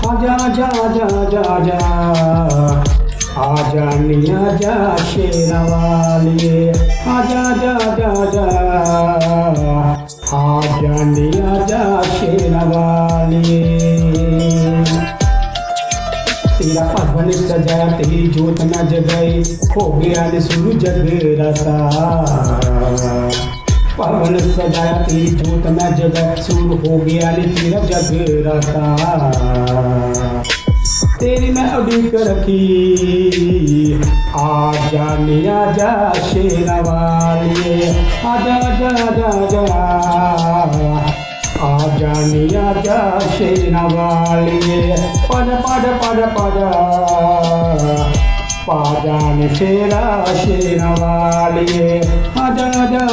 आजा जा जा जा जा आजा निया जा शेरवाली आजा जा जा जा आजा निया जा शेरवाली। तेरा पवन सजाया तेरी जोत न जगाई हो गया ने शुरू जगराता। पवन सजाया तेरी जोत न जगाई शुरू हो गया ने तेरा जगराता। तेरी मैं उड़ीक रखी आजा नी आजा शेरवाली आजा जा जा जा आजा नी आजा शेरवाली। पद पद पद पद पाजा ने शेरा शेरवाली आजा जा